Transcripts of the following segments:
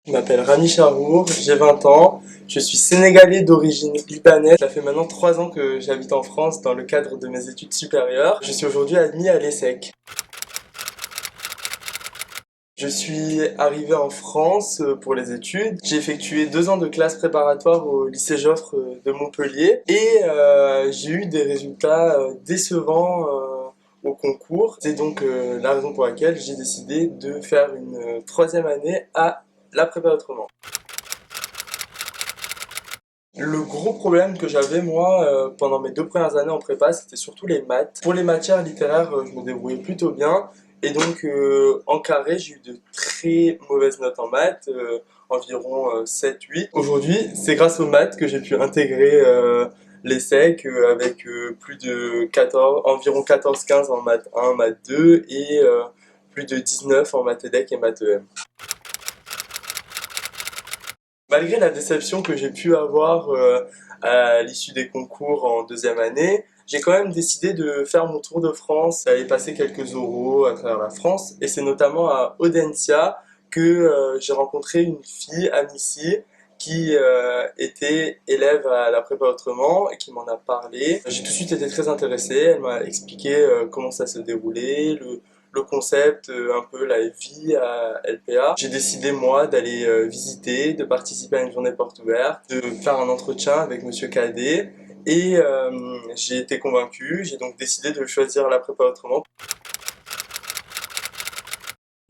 Je m'appelle Rami Charour, j'ai 20 ans, je suis sénégalais d'origine libanaise. Ça fait maintenant 3 ans que j'habite en France dans le cadre de mes études supérieures. Je suis aujourd'hui admis à l'ESSEC. Je suis arrivé en France pour les études. J'ai effectué 2 ans de classe préparatoire au lycée Joffre de Montpellier et j'ai eu des résultats décevants au concours. C'est donc la raison pour laquelle j'ai décidé de faire une troisième année à la prépa autrement. Le gros problème que j'avais moi pendant mes 2 premières années en prépa, c'était surtout les maths. Pour les matières littéraires, je me débrouillais plutôt bien. Et donc en carré, j'ai eu de très mauvaises notes en maths, environ 7-8. Aujourd'hui, c'est grâce aux maths que j'ai pu intégrer l'ESSEC avec plus de 14, environ 14-15 en maths 1, maths 2 et plus de 19 en maths EDEC et maths EM. Malgré la déception que j'ai pu avoir à l'issue des concours en deuxième année, j'ai quand même décidé de faire mon tour de France, d'aller passer quelques oraux à travers la France. Et c'est notamment à Audencia que j'ai rencontré une fille, Amici, qui était élève à la prépa autrement et qui m'en a parlé. J'ai tout de suite été très intéressé, elle m'a expliqué comment ça se déroulait, le concept, un peu la vie à LPA. J'ai décidé moi d'aller visiter, de participer à une journée porte ouverte, de faire un entretien avec Monsieur Cadet et j'ai été convaincu, j'ai donc décidé de choisir la prépa autrement.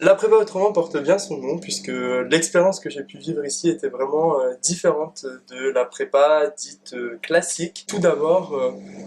La prépa autrement porte bien son nom puisque l'expérience que j'ai pu vivre ici était vraiment différente de la prépa dite classique. Tout d'abord,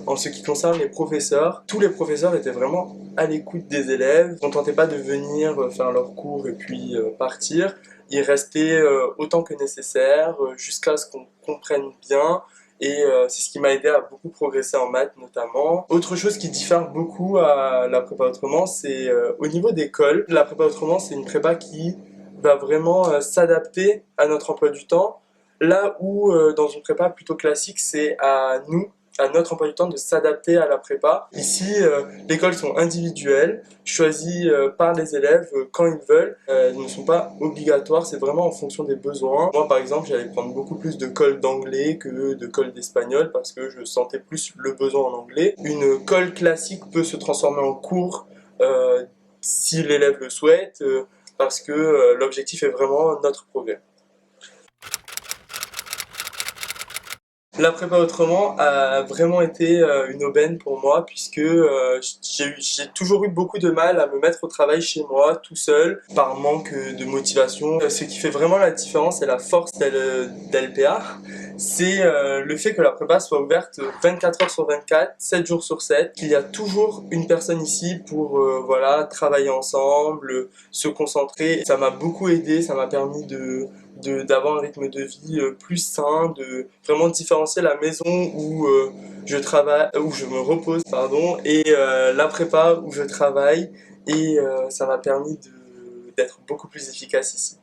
en ce qui concerne les professeurs, tous les professeurs étaient vraiment à l'écoute des élèves, ne se contentaient pas de venir faire leurs cours et puis partir. Ils restaient autant que nécessaire jusqu'à ce qu'on comprenne bien et c'est ce qui m'a aidé à beaucoup progresser en maths notamment. Autre chose qui diffère beaucoup à la prépa autrement, c'est au niveau des cols. La prépa autrement, c'est une prépa qui va vraiment s'adapter à notre emploi du temps, là où dans une prépa plutôt classique, c'est à nous, à notre emploi du temps de s'adapter à la prépa. Ici, les cols sont individuels, choisis par les élèves quand ils veulent. Ils ne sont pas obligatoires, c'est vraiment en fonction des besoins. Moi, par exemple, j'allais prendre beaucoup plus de colle d'anglais que de colle d'espagnol parce que je sentais plus le besoin en anglais. Une colle classique peut se transformer en cours si l'élève le souhaite, parce que l'objectif est vraiment notre progrès. La prépa autrement a vraiment été une aubaine pour moi puisque j'ai toujours eu beaucoup de mal à me mettre au travail chez moi tout seul par manque de motivation. Ce qui fait vraiment la différence et la force d'LPA, c'est le fait que la prépa soit ouverte 24 heures sur 24, 7 jours sur 7, qu'il y a toujours une personne ici pour voilà, travailler ensemble, se concentrer. Ça m'a beaucoup aidé, ça m'a permis d'avoir un rythme de vie plus sain, de vraiment différencier la maison où je travaille, où je me repose, pardon, et la prépa où je travaille. Et ça m'a permis d'être beaucoup plus efficace ici.